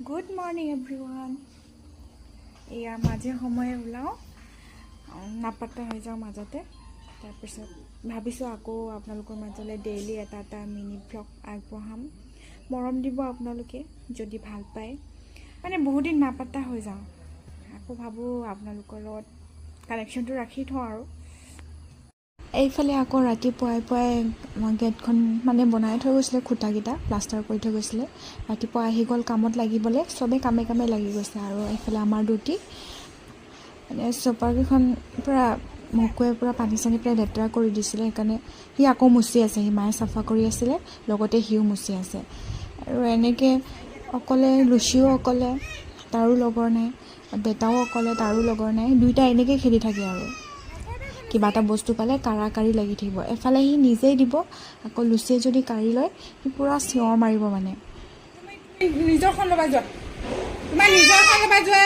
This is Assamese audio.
Good morning everyone. এয়া মাজে সময়ে ওলাওঁ, নাপাত্তা হৈ যাওঁ মাজতে। তাৰপিছত ভাবিছোঁ আকৌ আপোনালোকৰ মাজলৈ ডেইলি এটা মিনি ব্লগ আগবঢ়াম। মৰম দিব আপোনালোকে যদি ভাল পায়। মানে বহুত দিন নাপাত্তা হৈ যাওঁ, আকৌ ভাবোঁ আপোনালোকৰ লগত কানেকশ্যনটো ৰাখি থওঁ আৰু। এইফালে আকৌ ৰাতিপুৱাই গেটখন মানে বনাই থৈ গৈছিলে, খুঁটাকেইটা প্লাষ্টাৰ কৰি থৈ গৈছিলে। ৰাতিপুৱা আহি গ'ল কামত লাগিবলৈ, চবেই কামে লাগি গৈছে। আৰু এইফালে আমাৰ ডিউটি মানে চপাৰকেইখন পূৰা মকুৱে পূৰা পানী চানি প্ৰায় লেতেৰা কৰি দিছিলে, সেইকাৰণে সি আকৌ মুচি আছে। সি মায়ে চাফা কৰি আছিলে, লগতে সিও মুচি আছে। আৰু এনেকৈ অকলে, লুচিও অকলে, তাৰো লগৰ নাই। বেটাও অকলে, তাৰো লগৰ নাই। দুইটা এনেকৈ খেলি থাকে আৰু কিবা এটা বস্তু পালে কাঢ়ি লাগি থাকিব। এফালে সি নিজেই দিব, আকৌ লুচিয়ে যদি কাঢ়ি লয় সি পূৰা চিঞৰ মাৰিব। মানে নিজৰখন ল'বা যোৱা, তোমাৰ নিজৰখন ল'বা যোৱা।